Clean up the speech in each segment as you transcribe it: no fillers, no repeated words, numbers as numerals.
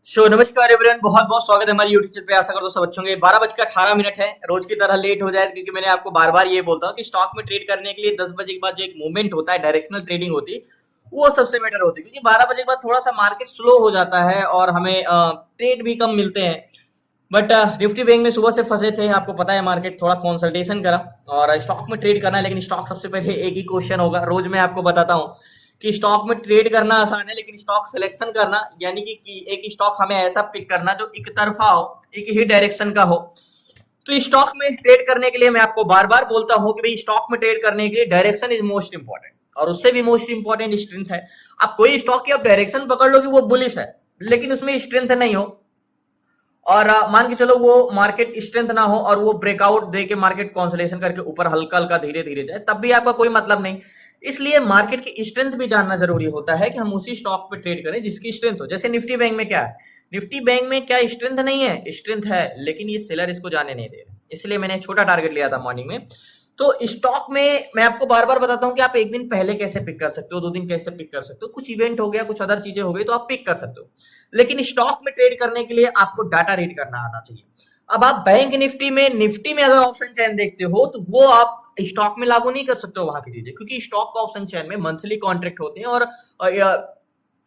नमस्कार एवरीवन, बहुत बहुत स्वागत है हमारी यूट्यूब चैनल पे। आशा करता हूँ सब अच्छे होंगे। 12:18 है, रोज की तरह लेट हो जाए क्योंकि मैंने आपको बार बार ये बोलता हूँ कि स्टॉक में ट्रेड करने के लिए 10 बजे के बाद जो एक मूवमेंट होता है, डायरेक्शनल ट्रेडिंग होती है, वो सबसे बेटर होती है। क्योंकि 12 बजे के बाद थोड़ा सा मार्केट स्लो हो जाता है और हमें ट्रेड भी कम मिलते हैं। बट निफ्टी बैंक में सुबह से फंसे थे, आपको पता है मार्केट थोड़ा कंसल्टेशन करा और स्टॉक में ट्रेड करना है। लेकिन स्टॉक सबसे पहले एक ही क्वेश्चन होगा, रोज मैं आपको बताता हूँ कि स्टॉक में ट्रेड करना आसान है, लेकिन स्टॉक सिलेक्शन करना यानी कि एक स्टॉक हमें ऐसा पिक करना जो एक तरफा हो, एक ही डायरेक्शन का हो। तो स्टॉक में ट्रेड करने के लिए मैं आपको बार बार बोलता हूं कि भाई स्टॉक में ट्रेड करने के लिए डायरेक्शन इज मोस्ट इंपॉर्टेंट, और उससे भी मोस्ट इंपॉर्टेंट स्ट्रेंथ है। आप कोई स्टॉक की आप डायरेक्शन पकड़ लो कि वो बुलिश है, लेकिन उसमें स्ट्रेंथ नहीं हो और मान के चलो वो मार्केट स्ट्रेंथ ना हो और वो ब्रेकआउट दे के मार्केट कॉन्सोलेशन करके ऊपर हल्का हल्का धीरे धीरे जाए, तब भी आपका कोई मतलब नहीं। इसलिए मार्केट की स्ट्रेंथ भी जानना जरूरी होता है कि हम उसी स्टॉक पे ट्रेड करें जिसकी स्ट्रेंथ हो। जैसे निफ्टी बैंक में क्या है, निफ्टी बैंक में क्या स्ट्रेंथ नहीं है? स्ट्रेंथ है, लेकिन ये सेलर इसको जाने नहीं दे रहे, इसलिए मैंने छोटा टारगेट लिया था मॉर्निंग में। तो स्टॉक में मैं आपको बार बार बताता हूं कि आप एक दिन पहले कैसे पिक कर सकते हो, 2 दिन कैसे पिक कर सकते हो, कुछ इवेंट हो गया, कुछ अदर चीजें हो गई तो आप पिक कर सकते हो। लेकिन स्टॉक में ट्रेड करने के लिए आपको डाटा रीड करना आना चाहिए। अब आप बैंक निफ्टी में अगर ऑप्शन चैन देखते हो तो वो आप स्टॉक में लागू नहीं कर सकते हो वहां की चीजें, क्योंकि स्टॉक का ऑप्शन चैन में मंथली कॉन्ट्रैक्ट होते हैं और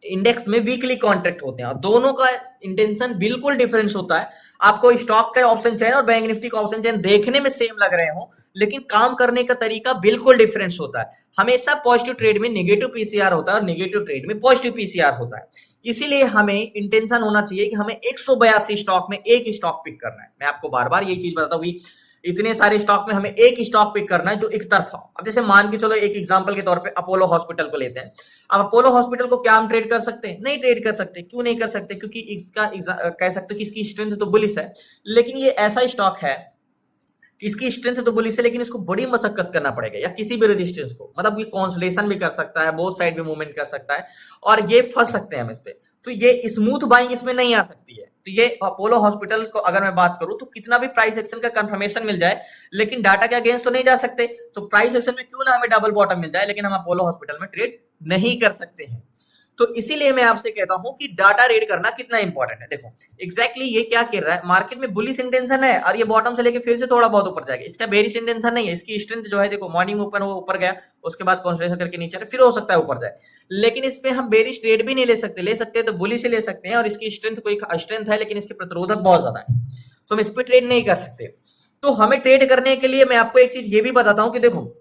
इंडेक्स में वीकली कॉन्ट्रैक्ट होते हैं, और दोनों का इंटेंशन बिल्कुल डिफरेंस होता है। आपको स्टॉक का ऑप्शन चैन और बैंक निफ्टी का ऑप्शन चैन देखने में सेम लग रहे हो, लेकिन काम करने का तरीका बिल्कुल डिफरेंस होता है। हमेशा पॉजिटिव ट्रेड में नेगेटिव पीसीआर होता है और नेगेटिव ट्रेड में पॉजिटिव पीसीआर होता है। इसीलिए हमें इंटेंशन होना चाहिए कि हमें 182 स्टॉक में एक स्टॉक पिक करना है। मैं आपको बार बार ये चीज बताता हूँ कि इतने सारे स्टॉक में हमें एक स्टॉक पिक करना है जो एक तरफा। अब जैसे मान के चलो, एक एग्जांपल के तौर पे अपोलो हॉस्पिटल को लेते हैं। अब अपोलो हॉस्पिटल को क्या हम ट्रेड कर सकते हैं? नहीं ट्रेड कर सकते। क्यों नहीं कर सकते? क्योंकि कह सकते हो कि इसकी स्ट्रेंथ तो बुलिश है, लेकिन ये ऐसा स्टॉक है कि इसकी स्ट्रेंथ तो बुलिश है, लेकिन इसको बड़ी मशक्कत करना पड़ेगा, या किसी भी रेजिस्टेंस को, मतलब ये कॉन्सलेशन भी कर सकता है, बोथ साइड भी मूवमेंट कर सकता है, और ये फंस सकते हैं हम इस पे। तो ये स्मूथ बाइंग इसमें नहीं आ सकती है। तो ये अपोलो हॉस्पिटल को अगर मैं बात करूं तो कितना भी प्राइस एक्शन का कंफर्मेशन मिल जाए, लेकिन डाटा के अगेंस्ट तो नहीं जा सकते। तो प्राइस एक्शन में क्यों ना हमें डबल बॉटम मिल जाए, लेकिन हम अपोलो हॉस्पिटल में ट्रेड नहीं कर सकते हैं। तो इसीलिए मैं आपसे कहता हूं कि डाटा रीड करना कितना इंपॉर्टेंट है। देखो एग्जैक्टली ये क्या कर रहा है, मार्केट में बुलिश इंटेंशन है और ये बॉटम से लेके फिर से थोड़ा बहुत ऊपर जाएगा, इसका बेरिश इंटेंशन नहीं है। इसकी स्ट्रेंथ जो है, देखो मॉर्निंग ओपन वो ऊपर गया, उसके बाद कंसोलिडेशन करके नीचे फिर हो सकता है ऊपर जाए, लेकिन इस पे हम बेरिश ट्रेड भी नहीं ले सकते। ले सकते हैं तो बुलिश ही ले सकते हैं, और इसकी स्ट्रेंथ कोई स्ट्रेंथ है लेकिन इसके प्रतिरोधक बहुत ज्यादा है, तो हम इस पे ट्रेड नहीं कर सकते। तो हमें ट्रेड करने के लिए मैं आपको एक चीज ये भी बताता हूं कि देखो,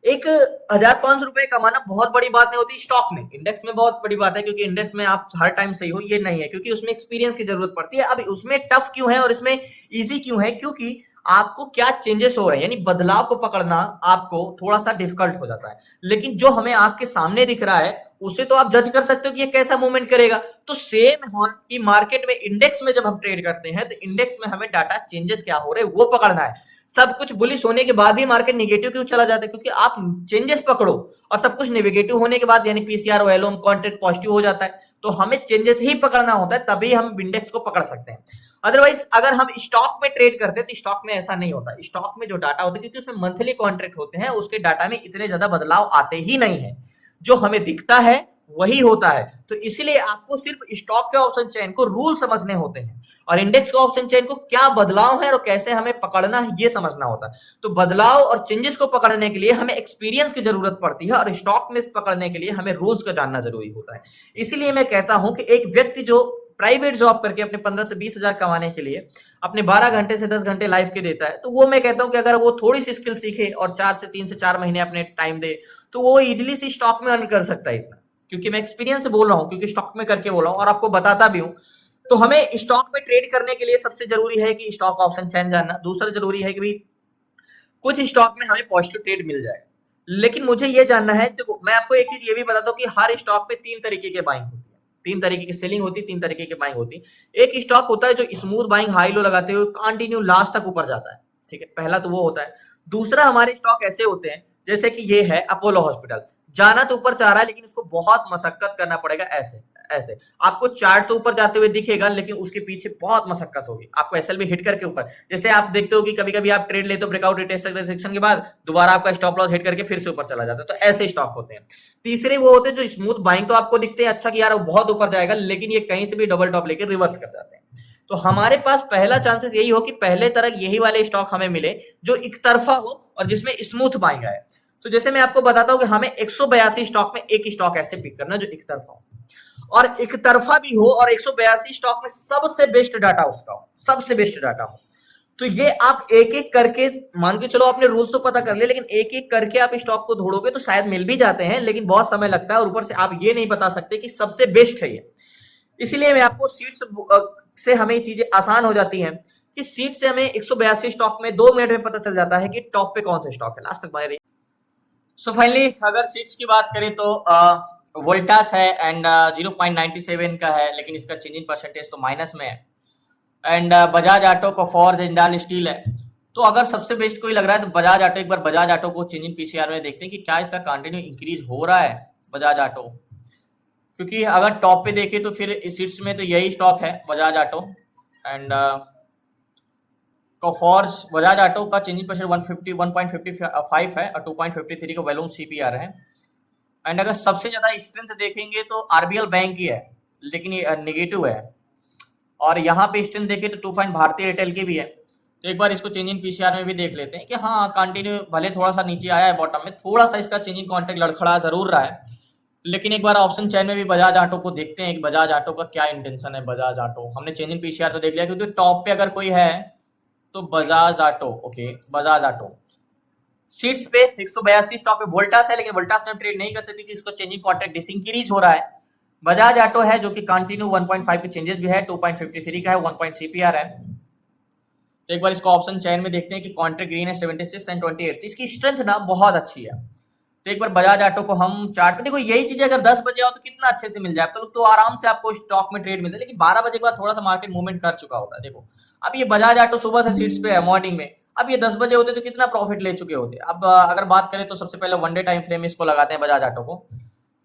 एक 1,500 रुपए कमाना बहुत बड़ी बात नहीं होती स्टॉक में। इंडेक्स में बहुत बड़ी बात है, क्योंकि इंडेक्स में आप हर टाइम सही हो ये नहीं है, क्योंकि उसमें एक्सपीरियंस की जरूरत पड़ती है। अब उसमें टफ क्यों है और इसमें इजी क्यों है? क्योंकि आपको क्या चेंजेस हो रहे हैं, यानी बदलाव को पकड़ना आपको थोड़ा सा डिफिकल्ट हो जाता है। लेकिन जो हमें आपके सामने दिख रहा है उससे तो आप जज कर सकते हो कि ये कैसा मूवमेंट करेगा। तो सेम हो कि मार्केट में इंडेक्स में जब हम ट्रेड करते हैं तो इंडेक्स में हमें डाटा चेंजेस क्या हो रहे हैं वो पकड़ना है। सब कुछ बुलिश होने के बाद भी मार्केट निगेटिव क्यों चला जाता है? क्योंकि आप चेंजेस पकड़ो, और सब कुछ नेगेटिव होने के बाद यानी पीसीआर और एलओएम कॉन्ट्रैक्ट पॉजिटिव हो जाता है, तो हमें चेंजेस ही पकड़ना होता है, तभी हम इंडेक्स को पकड़ सकते हैं। अदरवाइज अगर हम स्टॉक में ट्रेड करते हैं तो स्टॉक में ऐसा नहीं होता। स्टॉक में जो डाटा होता है, क्योंकि उसमें मंथली कॉन्ट्रैक्ट होते हैं, उसके डाटा में इतने ज्यादा बदलाव आते ही नहीं है। जो हमें दिखता है वही होता है। तो इसीलिए आपको सिर्फ स्टॉक के ऑप्शन चेन को रूल समझने होते हैं, और इंडेक्स के ऑप्शन चेन को क्या बदलाव है और कैसे हमें पकड़ना है ये समझना होता है। तो बदलाव और चेंजेस को पकड़ने के लिए हमें एक्सपीरियंस की जरूरत पड़ती है, और स्टॉक में पकड़ने के लिए हमें रूल्स का जानना जरूरी होता है। इसीलिए मैं कहता हूं कि एक व्यक्ति जो प्राइवेट जॉब करके अपने 15 से 20 हजार कमाने के लिए अपने 12 घंटे से 10 घंटे लाइफ के देता है, तो वो मैं कहता हूं कि अगर वो थोड़ी सी स्किल सीखे और 3 से 4 महीने अपने टाइम दे, तो वो इजिली सी स्टॉक में अर्न कर सकता है इतना। क्योंकि मैं एक्सपीरियंस से बोल रहा हूं, क्योंकि स्टॉक में करके बोल रहा हूं और आपको बताता भी हूं। तो हमें स्टॉक में ट्रेड करने के लिए सबसे जरूरी है कि स्टॉक ऑप्शन चैन जानना। दूसरा जरूरी है कि भाई कुछ स्टॉक में हमें पॉजिटिव ट्रेड मिल जाए, लेकिन मुझे ये जानना है। देखो मैं आपको एक चीज ये भी बताता हूँ कि हर स्टॉक पे 3 तरीके के बाइंग होती है, 3 तरीके की सेलिंग होती है, 3 तरीके की बाइंग होती है। एक स्टॉक होता है जो स्मूथ बाइंग हाई लो लगाते हुए कंटिन्यू लास्ट तक ऊपर जाता है, ठीक है, पहला तो वो होता है। दूसरा हमारे स्टॉक ऐसे होते हैं जैसे कि ये है अपोलो हॉस्पिटल, जाना तो ऊपर चाह रहा है लेकिन उसको बहुत मशक्कत करना पड़ेगा। ऐसे ऐसे आपको चार्ट तो ऊपर जाते हुए दिखेगा लेकिन उसके पीछे बहुत मशक्कत होगी। आपको एसएलवी हिट करके ऊपर, जैसे आप देखते हो कि कभी कभी आप ट्रेड लेते हो ब्रेकआउट रिटेक्शन के बाद दोबारा आपका स्टॉप लॉस हिट करके फिर से ऊपर चला जाता है, तो ऐसे स्टॉक होते हैं। तीसरे वो होते हैं जो स्मूथ बाइंग, तो आपको दिखते हैं अच्छा कि यार वो बहुत ऊपर जाएगा लेकिन ये कहीं से भी डबल टॉप लेके रिवर्स कर जाते हैं। तो हमारे पास पहला चांसेस यही हो कि पहले तरह यही वाले स्टॉक हमें मिले जो एक तरफा हो और जिसमें स्मूथ बाइंग आए। तो जैसे मैं आपको बताता हूं कि हमें 182 स्टॉक में एक स्टॉक ऐसे पिक करना जो एक तरफा हो और एक तरफा भी हो और 182 स्टॉक में सबसे बेस्ट डाटा उसका हो, सबसे बेस्ट डाटा हो। तो ये आप एक एक करके, मान के चलो आपने रूल्स तो पता कर लिए लेकिन एक एक करके आप स्टॉक को ढूंढोगे तो शायद मिल भी जाते हैं लेकिन बहुत समय लगता है और ऊपर से आप ये नहीं बता सकते कि सबसे बेस्ट है ये। इसलिए मैं आपको सीट्स से हमें चीजें आसान हो जाती हैं कि सीट से हमें 182 स्टॉक में 2 मिनट में पता चल जाता है कि टॉप पे कौन से स्टॉक है। लास्ट तक बने रहिए। सो फाइनली अगर सीट्स की बात करें तो वोल्टास है एंड 0.97 का है लेकिन इसका चेंजिंग परसेंटेज तो माइनस में है। एंड बजाज ऑटो को फॉर जिंदाल स्टील है। तो अगर सबसे बेस्ट कोई लग रहा है तो बजाज ऑटो, एक बार बजाज ऑटो को चेंजिंग पीसीआर में देखते हैं कि क्या इसका कंटिन्यू इंक्रीज हो रहा है बजाज ऑटो, क्योंकि अगर टॉप पे देखें तो फिर इस सीट्स में तो यही स्टॉक है बजाज ऑटो। एंड कोफोर्स बजाज ऑटो का चेंजिंग परसेंट 151.55 है और 2.53 का वैल्यूम सीपीआर है। एंड अगर सबसे ज्यादा स्ट्रेंथ देखेंगे तो आरबीएल बैंक की है लेकिन ये नेगेटिव है। और यहाँ पे स्ट्रेंथ देखें तो 2 पॉइंट भारतीय रिटेल की भी है। तो एक बार इसको चेंजिंग पीसीआर में भी देख लेते हैं कि हाँ कंटिन्यू भले थोड़ा सा नीचे आया है बॉटम में, थोड़ा सा इसका चेंजिंग कॉन्ट्रैक्ट लड़खड़ा जरूर रहा है लेकिन एक बार ऑप्शन चैन में भी बजाज ऑटो को देखते हैं कि बजाज ऑटो का क्या इंटेंशन है। बजाज ऑटो हमने चेंजिंग पीसीआर तो देख लिया क्योंकि टॉप पे अगर कोई है तो Bajaj auto. Okay, Bajaj auto seats पे 182 स्टॉक पे वोल्टास है लेकिन वोल्टास में ट्रेड नहीं कर सकती कि इसको चेंजिंग कॉन्ट्रैक्ट डिसइंक्रीज हो रहा है। बजाज ऑटो है जो कि कंटिन्यू 1.5 के चेंजेस भी है, 2.53 का है, 1 सीपीआर है। तो एक बार इसको ऑप्शन चैन में देखते हैं कि कॉन्ट्रैक्ट ग्रीन है 76 एंड 28, तो इसकी स्ट्रेंथ ना बहुत अच्छी है। तो एक बार बजाज ऑटो को हम चार्ट पे देखो, यही चीज अगर 10 बजे आओ तो कितना अच्छे से मिल जाए तो आराम से आपको स्टॉक में ट्रेड मिलता है। लेकिन 12 बजे के बाद थोड़ा सा मार्केट मूवमेंट कर चुका होता है। देखो अब ये बजाज ऑटो सुबह से सीट्स पे है मॉर्निंग में, अब ये 10 बजे होते तो कितना प्रॉफिट ले चुके होते। अब अगर बात करें तो सबसे पहले वन डे टाइम फ्रेम इसको लगाते हैं बजाज ऑटो को।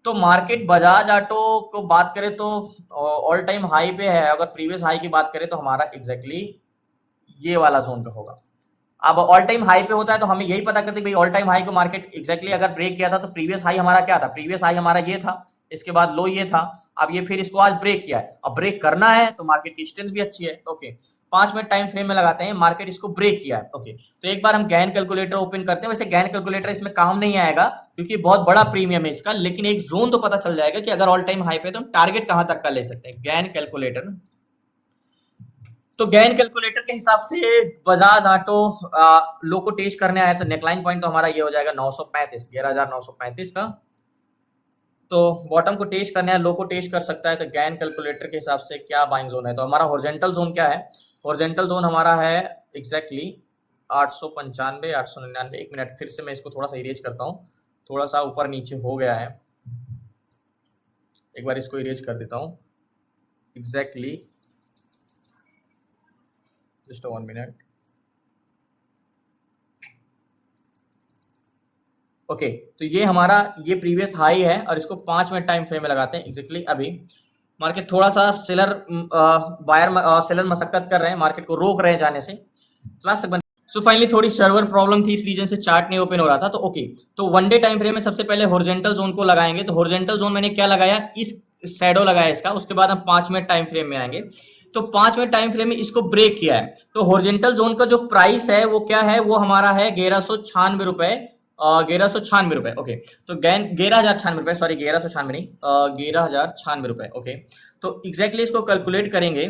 तो मार्केट बजाज ऑटो को बात करें तो ऑल टाइम हाई पे है। अगर प्रीवियस हाई की बात करें तो हमारा एग्जैक्टली ये वाला जोन पे होगा। अब ऑल टाइम हाई पे होता है तो हमें यही पता करते भाई ऑल टाइम हाई को मार्केट एग्जैक्टली अगर ब्रेक किया था तो प्रीवियस हाई हमारा क्या था, प्रीवियस हाई हमारा ये था, इसके बाद लो ये था, अब ये फिर इसको आज ब्रेक किया है। अब ब्रेक करना है तो मार्केट की स्ट्रेंथ भी अच्छी है। ओके 5 मिनट टाइम फ्रेम में लगाते हैं, मार्केट इसको ब्रेक किया है। ओके तो एक बार हम गैन कैलकुलेटर ओपन करते हैं। वैसे गैन कैलकुलेटर इसमें काम नहीं आएगा क्योंकि बहुत बड़ा प्रीमियम है इसका, लेकिन एक जोन तो पता चल जाएगा कि अगर ऑल टाइम हाई पे तो हम टारगेट कहां तक का ले सकते हैं गैन कैलकुलेटर। तो गैन कैलकुलेटर के हिसाब से बजाज ऑटो लो को टेस्ट करने आया तो नेकलाइन पॉइंट तो हमारा ये हो जाएगा 935, 11935 का। तो बॉटम को टेस्ट करने आया, लो को टेस्ट कर सकता है। तो गैन कैलकुलेटर के हिसाब से क्या बाइंग जोन है, तो हमारा हॉरिजॉन्टल जोन क्या है, हॉरिजॉन्टल जोन हमारा है एग्जैक्टली 895, 899। एक मिनट फिर से मैं इसको थोड़ा सा इरेज करता हूँ, थोड़ा सा ऊपर नीचे हो गया है, एक बार इसको इरेज कर देता हूँ एग्जैक्टली जस्ट 1 मिनट। ओके तो ये हमारा ये प्रीवियस हाई है और इसको 5 मिनट टाइम फ्रेम में लगाते हैं एग्जैक्टली। अभी मार्केट थोड़ा सा सेलर बायर सेलर मशक्कत कर रहे हैं, मार्केट को रोक रहे हैं जाने से। लास्ट तक सो फाइनली थोड़ी सर्वर प्रॉब्लम थी इस रीजन से चार्ट नहीं ओपन हो रहा था। तो ओके तो वन डे टाइम फ्रेम में सबसे पहले हॉरिजॉन्टल जोन को लगाएंगे। तो हॉरिजॉन्टल जोन मैंने क्या लगाया, इस शैडो लगाया इसका। उसके बाद हम 5 मिनट टाइम फ्रेम में आएंगे। तो 5 मिनट टाइम फ्रेम में इसको ब्रेक किया है। तो हॉरिजॉन्टल जोन का जो प्राइस है वो क्या है, वो हमारा है 1196 रुपए, 1196 रुपए। ओके तो 11,096 रुपए, सॉरी 1196 नहीं, 11,096 रुपए। ओके तो एग्जैक्टली इसको कैलकुलेट करेंगे।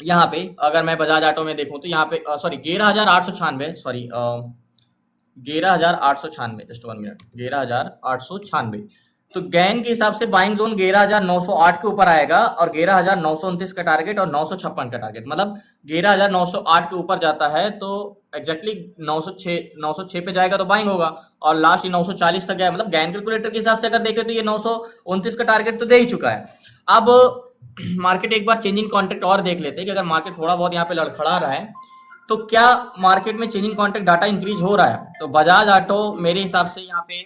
यहाँ पे अगर मैं बजाज ऑटो में देखूं तो यहाँ पे सॉरी 11,896, सॉरी 11,896, जस्ट 1 मिनट, 11,896। तो गैन के हिसाब से बाइंग जोन 11,908 के ऊपर आएगा और 11,929 का टारगेट और 956 का टारगेट, मतलब 11,908 के ऊपर जाता है तो एग्जैक्टली 906 पे जाएगा तो बाइंग होगा और लास्ट 940 तक गया। मतलब गैन कैलकुलेटर के हिसाब से अगर देखें तो ये 929 का टारगेट तो दे ही चुका है। अब मार्केट एक बार चेंजिंग कॉन्ट्रैक्ट और देख लेते हैं कि अगर मार्केट थोड़ा बहुत यहाँ पे लड़खड़ा रहा है तो क्या मार्केट में चेंजिंग कॉन्ट्रैक्ट डाटा इंक्रीज हो रहा है। तो बजाज ऑटो मेरे हिसाब से यहाँ पे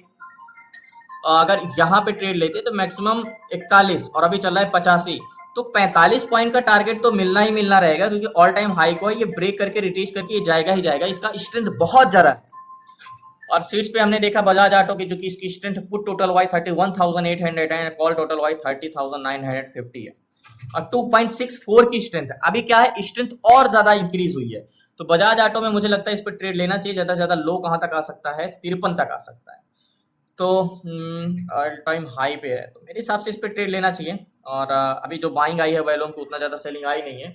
अगर यहाँ पे ट्रेड लेते तो मैक्सिमम 41 और अभी चल रहा है 85, तो 45 पॉइंट का टारगेट तो मिलना ही मिलना रहेगा, क्योंकि ऑल टाइम हाई को है, ये ब्रेक करके रिट्रेस करके ये जाएगा ही जाएगा, इसका स्ट्रेंथ बहुत ज्यादा है। और सीट्स पे हमने देखा बजाज ऑटो की, जो कि इसकी स्ट्रेंथ पुट टोटल वाई 31,800 है, कॉल टोटल वाई 30,950 है, और 2.64 की स्ट्रेंथ है। अभी क्या है, स्ट्रेंथ और ज्यादा इंक्रीज हुई है। तो बजाज ऑटो में मुझे लगता है इस पर ट्रेड लेना चाहिए, ज्यादा से ज्यादा लो कहां तक आ सकता है, 53 तक आ सकता है। तो ऑल टाइम हाई पे है, तो मेरे हिसाब से इस पे ट्रेड लेना चाहिए। और अभी जो बाइंग आई है वैलोन की उतना ज्यादा सेलिंग आई नहीं है,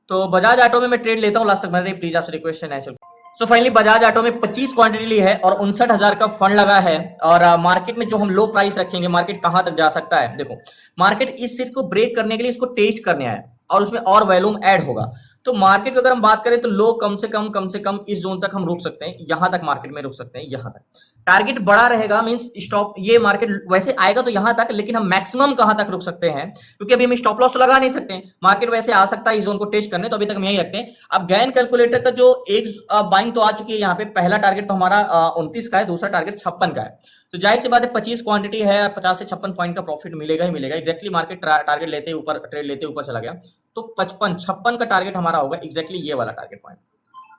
तो बजाज ऑटो में मैं ट्रेड लेता हूँ लास्ट तक। मेरे प्लीज आपसे रिक्वेस्ट है ऐसे। सो फाइनली बजाज ऑटो में 25 क्वांटिटी ली है और 59,000 का फंड लगा है। और मार्केट में जो हम लो प्राइस रखेंगे, मार्केट कहां तक जा सकता है, देखो मार्केट इस सिर को ब्रेक करने के लिए इसको टेस्ट करने आया और उसमें और वॉल्यूम ऐड होगा। तो मार्केट की अगर हम बात करें तो लो कम से कम इस जोन तक हम रुक सकते हैं, यहां तक मार्केट में रुक सकते हैं, यहां तक टारगेट बड़ा रहेगा। मींस स्टॉप, ये मार्केट वैसे आएगा तो यहां तक, लेकिन हम मैक्सिमम कहां तक रुक सकते हैं, क्योंकि अभी हम स्टॉप लॉस तो लगा नहीं सकते। मार्केट वैसे आ सकता है इस जोन को टेस्ट करने, तो अभी तक हम यही रखते हैं। अब गैन कैलकुलेटर का जो एक बाइंग तो आ चुकी है यहाँ पे, पहला टारगेट तो हमारा 29 का है, दूसरा टारगेट 56 का है। तो जाहिर सी बात है 25 क्वांटिटी है, 50 से 56 पॉइंट का प्रॉफिट मिलेगा ही मिलेगा। एक्जैक्टली मार्केट टारगेट लेते ऊपर, ट्रेड लेते ऊपर चला गया, तो 55 का टारगेट हमारा होगा एक्जैक्टली ये वाला टारगेट पॉइंट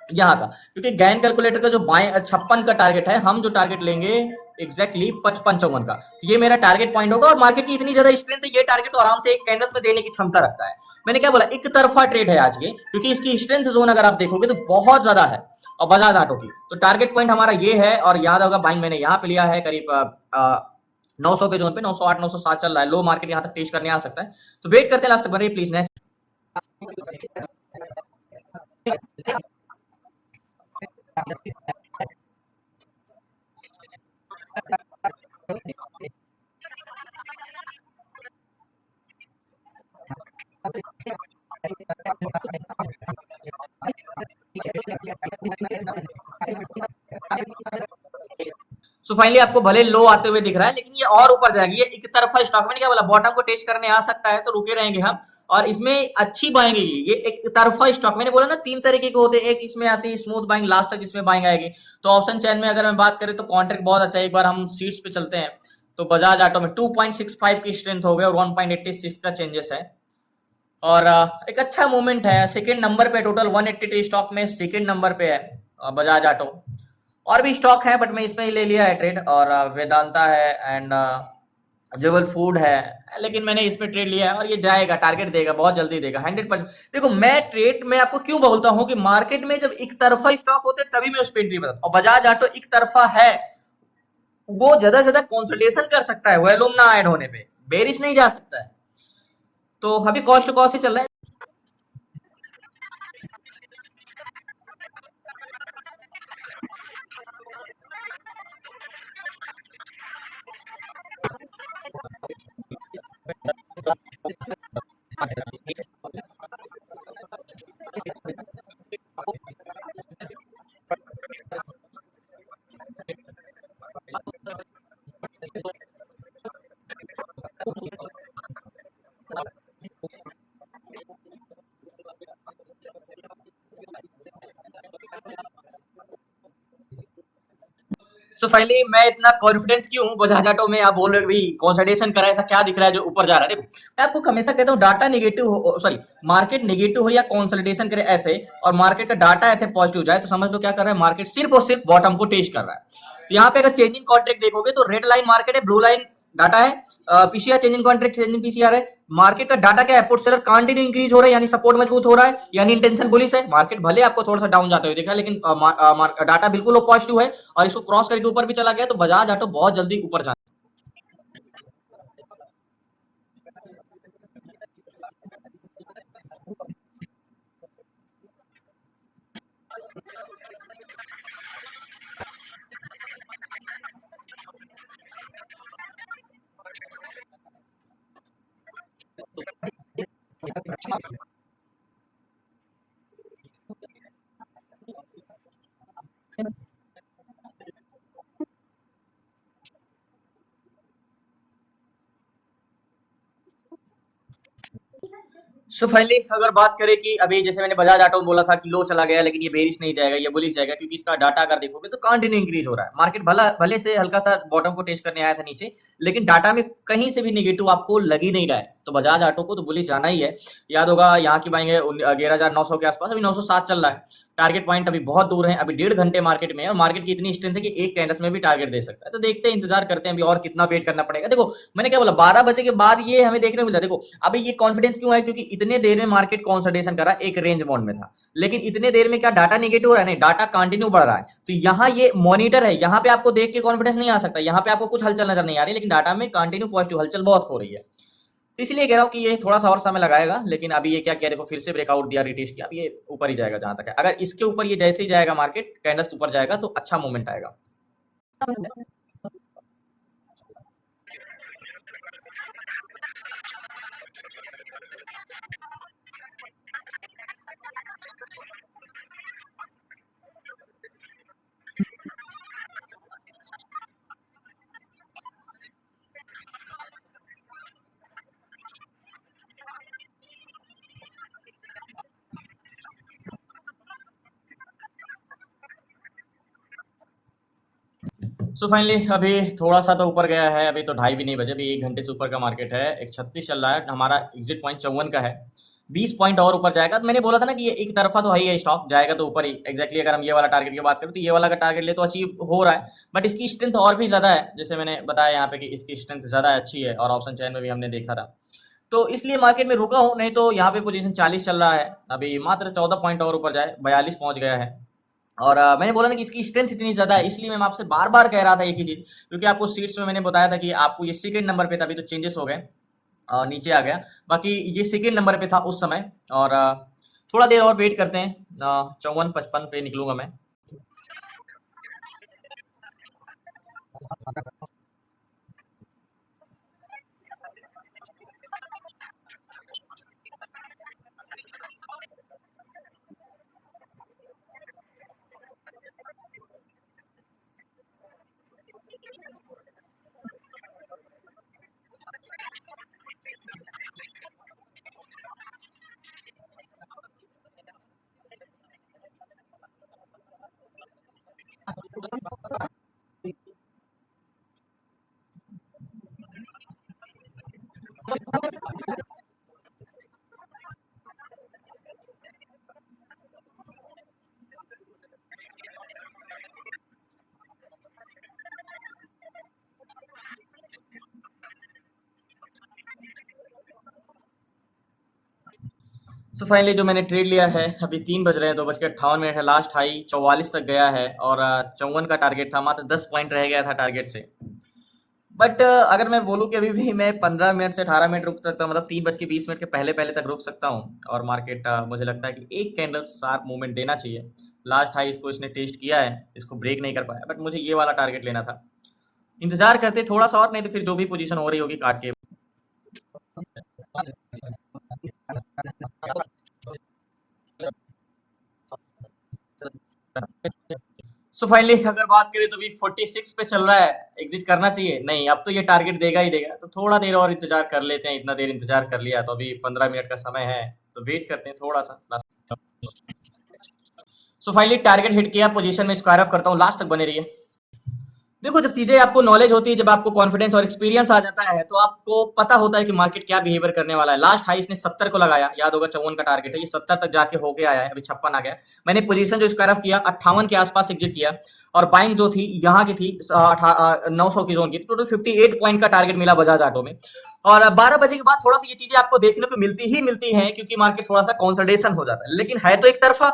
यहाँ का, क्योंकि गैन कैलकुलेटर का जो 56 का टारगेट है, हम जो टारगेट लेंगे एग्जैक्टली 55 का, तो ये मेरा टारगेट पॉइंट होगा। और मार्केट की इतनी ज्यादा स्ट्रेंथ है, ये टारगेट तो आराम से एक कैंडल्स में देने की क्षमता रखता है। मैंने क्या बोला, एक तरफा ट्रेड है आज के, क्योंकि इसकी स्ट्रेंथ जोन अगर आप देखोगे तो बहुत ज्यादा है। और बजाज ऑटो की तो टारगेट पॉइंट हमारा ये है, और याद होगा बाइंग मैंने यहाँ पे लिया है करीब 900 के जोन पे, 908 907 चल रहा है, लो मार्केट यहाँ तक टेस्ट करने आ सकता है। तो वेट करते हैं लास्ट तक, प्लीज नेक्स्ट। सो फाइनली आपको भले लो आते हुए दिख रहा है, लेकिन ये और ऊपर जाएगी। ये एक तरफा स्टॉक, मैंने क्या बोला, बॉटम को टेस्ट करने आ सकता है, तो रुके रहेंगे हम, और इसमें अच्छी बाइंग आएगी। ये एक तरफा स्टॉक, मैंने बोला ना 3 तरीके के होते हैं, एक इसमें आती है स्मूथ बाइंग, लास्ट तक इसमें बाइंग आएगी। तो ऑप्शन चैन में अगर मैं बात करें तो कॉन्ट्रैक्ट बहुत अच्छा है। एक बार हम सीट्स पे चलते हैं, तो बजाज ऑटो में 2.65 की स्ट्रेंथ हो गई और 1.86 का चेंजेस है, और एक अच्छा मूवमेंट है। सेकेंड नंबर पे टोटल 183 स्टॉक में सेकेंड नंबर पे है बजाज ऑटो। और भी स्टॉक है बट मैं इसमें ही ले लिया है ट्रेड, और वेदांता है एंड जेवल फूड है, लेकिन मैंने इसमें ट्रेड लिया है और ये जाएगा, टारगेट देगा, बहुत जल्दी देगा 100%। देखो मैं ट्रेड में आपको क्यों बोलता हूं कि मार्केट में जब एक तरफा स्टॉक होते हैं तभी मैं उस पर एंट्री बताता हूं, और बजाज ऑटो एक तरफा है, वो ज्यादा से ज्यादा कंसोलिडेशन कर सकता है वॉल्यूम ना ऐड होने पे, बेरिश नहीं जा सकता है। तो अभी कॉस्ट टू कॉस्ट ही चल रहा है। सो फाइनली मैं इतना कॉन्फिडेंस क्यों हूं बजाज ऑटो में, आप बोल रहे हो भाई कंसोलिडेशन करा, ऐसा क्या दिख रहा है जो ऊपर जा रहा है। देखो मैं आपको हमेशा कहता हूँ, डाटा नेगेटिव हो, सॉरी मार्केट नेगेटिव हो या कंसोलिडेशन करे ऐसे, और मार्केट का डाटा ऐसे पॉजिटिव जाए, तो समझ लो क्या कर रहा है मार्केट, सिर्फ और सिर्फ बॉटम को टेस्ट कर रहा है। तो यहाँ पे अगर चेंजिंग कॉन्ट्रैक्ट देखोगे तो रेड लाइन मार्केट है, ब्लू लाइन डाटा है, PCR changing contract, changing PCR है। मार्केट का डाटा क्या है, पुट सेलर कंटिन्यू इंक्रीज हो रहा है, यानी सपोर्ट मजबूत हो रहा है, यानी इंटेंशन बुलिश है। मार्केट भले आपको थोड़ा सा डाउन जाते हुए दिख रहा है, लेकिन डाटा बिल्कुल पॉजिटिव है, और इसको क्रॉस करके ऊपर भी चला गया, तो बजाज ऑटो बहुत जल्दी ऊपर जाना। सो फाइनली अगर बात करें कि अभी जैसे मैंने बजाज ऑटो में बोला था कि लो चला गया, लेकिन ये बेरिश नहीं जाएगा, ये बुलिश जाएगा, क्योंकि इसका डाटा अगर देखोगे तो कंटिन्यू इंक्रीज हो रहा है। मार्केट भला भले से हल्का सा बॉटम को टेस्ट करने आया था नीचे, लेकिन डाटा में कहीं से भी नेगेटिव आपको लग ही नहीं रहा है। तो बजाज ऑटो को तो बुलिश जाना ही है। याद होगा यहाँ की बाइंग है 11,900 के आसपास, अभी 907 चल रहा है। टारगेट पॉइंट अभी बहुत दूर है, अभी 1.5 घंटे मार्केट में है, और मार्केट की इतनी स्ट्रेंथ है कि एक कैंडल्स में भी टारगेट दे सकता है। तो देखते हैं, इंतजार करते हैं अभी और कितना वेट करना पड़ेगा। देखो मैंने क्या बोला, 12 बजे के बाद ये हमें देखने को मिलता है। देखो अभी ये कॉन्फिडेंस क्यों है, क्योंकि इतने देर में मार्केट कंसोलिडेशन करा, एक रेंज बाउंड में था, लेकिन इतने देर में क्या डाटा नेगेटिव हो रहा है? नहीं, डाटा कंटिन्यू बढ़ रहा है। तो यहाँ ये मॉनिटर है, यहाँ पे आपको देख के कॉन्फिडेंस नहीं आ सकता, यहाँ पे आपको कुछ हलचल नजर नहीं आ रही, लेकिन डाटा में कंटिन्यू पॉजिटिव हलचल बहुत हो रही है। तो इसलिए कह रहा हूँ कि ये थोड़ा सा और समय लगाएगा, लेकिन अभी ये क्या किया, देखो फिर से ब्रेकआउट दिया, रिटेस्ट किया, अब ये ऊपर ही जाएगा जहां तक है। अगर इसके ऊपर ये जैसे ही जाएगा, मार्केट कैंडल्स ऊपर जाएगा, तो अच्छा मूवमेंट आएगा। सो फाइनली अभी थोड़ा सा तो ऊपर गया है, अभी तो 2:30 भी नहीं बजे, अभी 1 घंटे से ऊपर का मार्केट है, 136 चल रहा है, हमारा एग्जिट पॉइंट 54 का है। 20 पॉइंट और ऊपर जाएगा। तो मैंने बोला था ना कि ये एक तरफा तो है ही है, स्टॉक जाएगा तो ऊपर ही। एग्जैक्टली अगर हम ये वाला टारगेट की बात करें, तो ये वाला का टारगेट ले तो अचीव हो रहा है, बट इसकी स्ट्रेंथ और भी ज्यादा है। जैसे मैंने बताया यहाँ पे कि इसकी स्ट्रेंथ ज्यादा अच्छी है, और ऑप्शन चैन में भी हमने देखा था। तो इसलिए मार्केट में रुका हूँ, नहीं तो यहाँ पे पोजीशन 40 चल रहा है, अभी मात्र 14 पॉइंट और ऊपर जाए, 42 पहुंच गया है। और मैंने बोला ना कि इसकी स्ट्रेंथ इतनी ज्यादा है, इसलिए मैं आपसे बार बार कह रहा था एक ही चीज, क्योंकि आपको सीट्स में मैंने बताया था कि आपको ये सेकंड नंबर पे था, अभी तो चेंजेस हो गए, नीचे आ गया। बाकी ये सेकंड नंबर पे था उस समय। और थोड़ा देर और वेट करते हैं, 54-55 पे निकलूंगा मैं। सो फाइनली जो मैंने ट्रेड लिया है, अभी 3 बज रहे हैं, 2:58 है, लास्ट हाई 44 तक गया है, और 54 का टारगेट था, मात्र 10 पॉइंट रह गया था टारगेट से। बट अगर मैं बोलूँ कि अभी भी मैं 15 मिनट से 18 मिनट रुक सकता हूँ, मतलब 3:20 के पहले पहले तक रुक सकता हूँ, और मार्केट मुझे लगता है कि एक कैंडल शार्प मूवमेंट देना चाहिए। लास्ट हाई इसको इसने टेस्ट किया है, इसको ब्रेक नहीं कर पाया, बट मुझे ये वाला टारगेट लेना था। इंतजार करते थोड़ा सा और, नहीं तो फिर जो भी पोजीशन हो रही होगी काट के। सो फाइनली अगर बात करें तो अभी 46 पे चल रहा है, एग्जिट करना चाहिए? नहीं, अब तो ये टारगेट देगा ही देगा, तो थोड़ा देर और इंतजार कर लेते हैं। इतना देर इंतजार कर लिया, तो अभी 15 मिनट का समय है, तो वेट करते हैं थोड़ा सा। सो फाइनली टारगेट हिट किया, पोजीशन में स्क्वायर ऑफ करता हूँ, लास्ट तक बने रहिए। देखो जब चीजें आपको नॉलेज होती है, जब आपको कॉन्फिडेंस और एक्सपीरियंस आ जाता है, तो आपको पता होता है कि मार्केट क्या बिहेवियर करने वाला है। लास्ट हाई इसने 70 को लगाया, याद होगा 54 का टारगेट है, ये 70 तक जाके होके आया है, अभी 56 आ गया। मैंने पोजीशन जो स्क्वायर ऑफ किया 58 के आसपास एग्जिट किया, और बाइंग जो थी यहाँ की थी 900 की जोन की, टोटल 58 पॉइंट का टारगेट मिला बजाज ऑटो में। और 12 बजे के बाद थोड़ा सा ये चीजें आपको देखने को मिलती हैं, क्योंकि मार्केट थोड़ा सा कंसोलिडेशन हो जाता है, लेकिन है तो एक तरफा।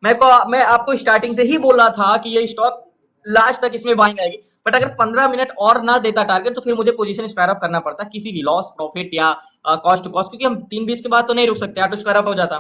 मैं आपको स्टार्टिंग से ही बोल रहा था कि ये स्टॉक लास्ट तक इसमें बाइंग आएगी, बट अगर 15 मिनट और ना देता टारगेट, तो फिर मुझे पोजीशन स्क्वायर ऑफ करना पड़ता, किसी भी लॉस प्रॉफिट या कॉस्ट टू कॉस्ट, क्योंकि हम 3:20 के बाद तो नहीं रुक सकते, ऑटो स्क्वायर ऑफ हो जाता।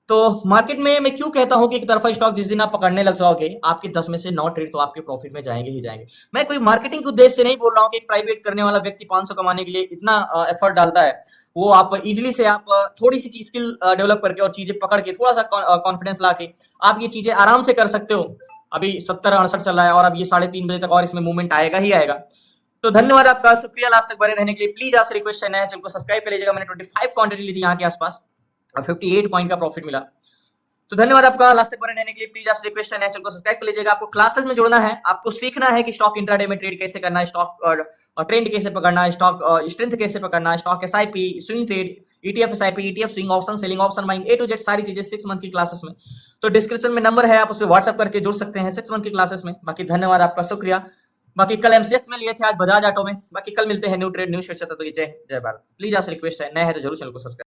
तो मार्केट में मैं क्यों कहता हूं कि एक तरफा स्टॉक जिस दिन आप पकड़ने लग जाओगे, आपके 10 में से 9 ट्रेड तो आपके प्रॉफिट में जाएंगे ही जाएंगे। मैं कोई मार्केटिंग के उद्देश्य से नहीं बोल रहा हूं कि एक प्राइवेट करने वाला व्यक्ति 500 कमाने के लिए इतना एफर्ट डालता है। वो आप इजिली से आप थोड़ी सी स्किल डेवलप करके और चीजें पकड़ के थोड़ा सा कॉन्फिडेंस ला के आप ये चीजें आराम से कर सकते हो। अभी 70-68 चल रहा है, और अब ये 3:30 बजे तक और इसमें मूवमेंट आएगा ही आएगा। तो धन्यवाद आपका, शुक्रिया लास्ट तक बने रहने के लिए। प्लीज आपसे रिक्वेस्ट है, नया चैनल को सब्सक्राइब कर लीजिएगा। मैंने 25 क्वांटिटी ली थी यहाँ के आसपास, और 58 पॉइंट का प्रॉफिट मिला। तो धन्यवाद आपका लास्ट तक बने रहने के लिए। प्लीज आपसे रिक्वेस्ट है नए चैनल को सब्सक्राइब कर लीजिएगा। आपको क्लासेस में जुड़ना है, आपको सीखना है कि स्टॉक इंट्राडे में ट्रेड कैसे करना है, स्टॉक और ट्रेंड कैसे पकड़ना है, स्टॉक स्ट्रेंथ कैसे पकड़ना है, stock SIP, swing trade, ETF SIP, ETF swing, option selling, option buying, A to Z सारी चीजें 6 मंथ की क्लासेस में। तो डिस्क्रिप्शन में नंबर है, आप उस पर व्हाट्सएप करके जुड़ सकते हैं 6 मंथ की क्लासेस में। बाकी धन्यवाद आपका, शुक्रिया। बाकी कल एमसीएक्स में लिए थे, आज बजाज ऑटो में। बाकी कल मिलते हैं न्यू ट्रेड न्यू सेशन। तो जय भारत। प्लीज आपसे रिक्वेस्ट है, नए है तो जरूर चैनल को सब्सक्राइब।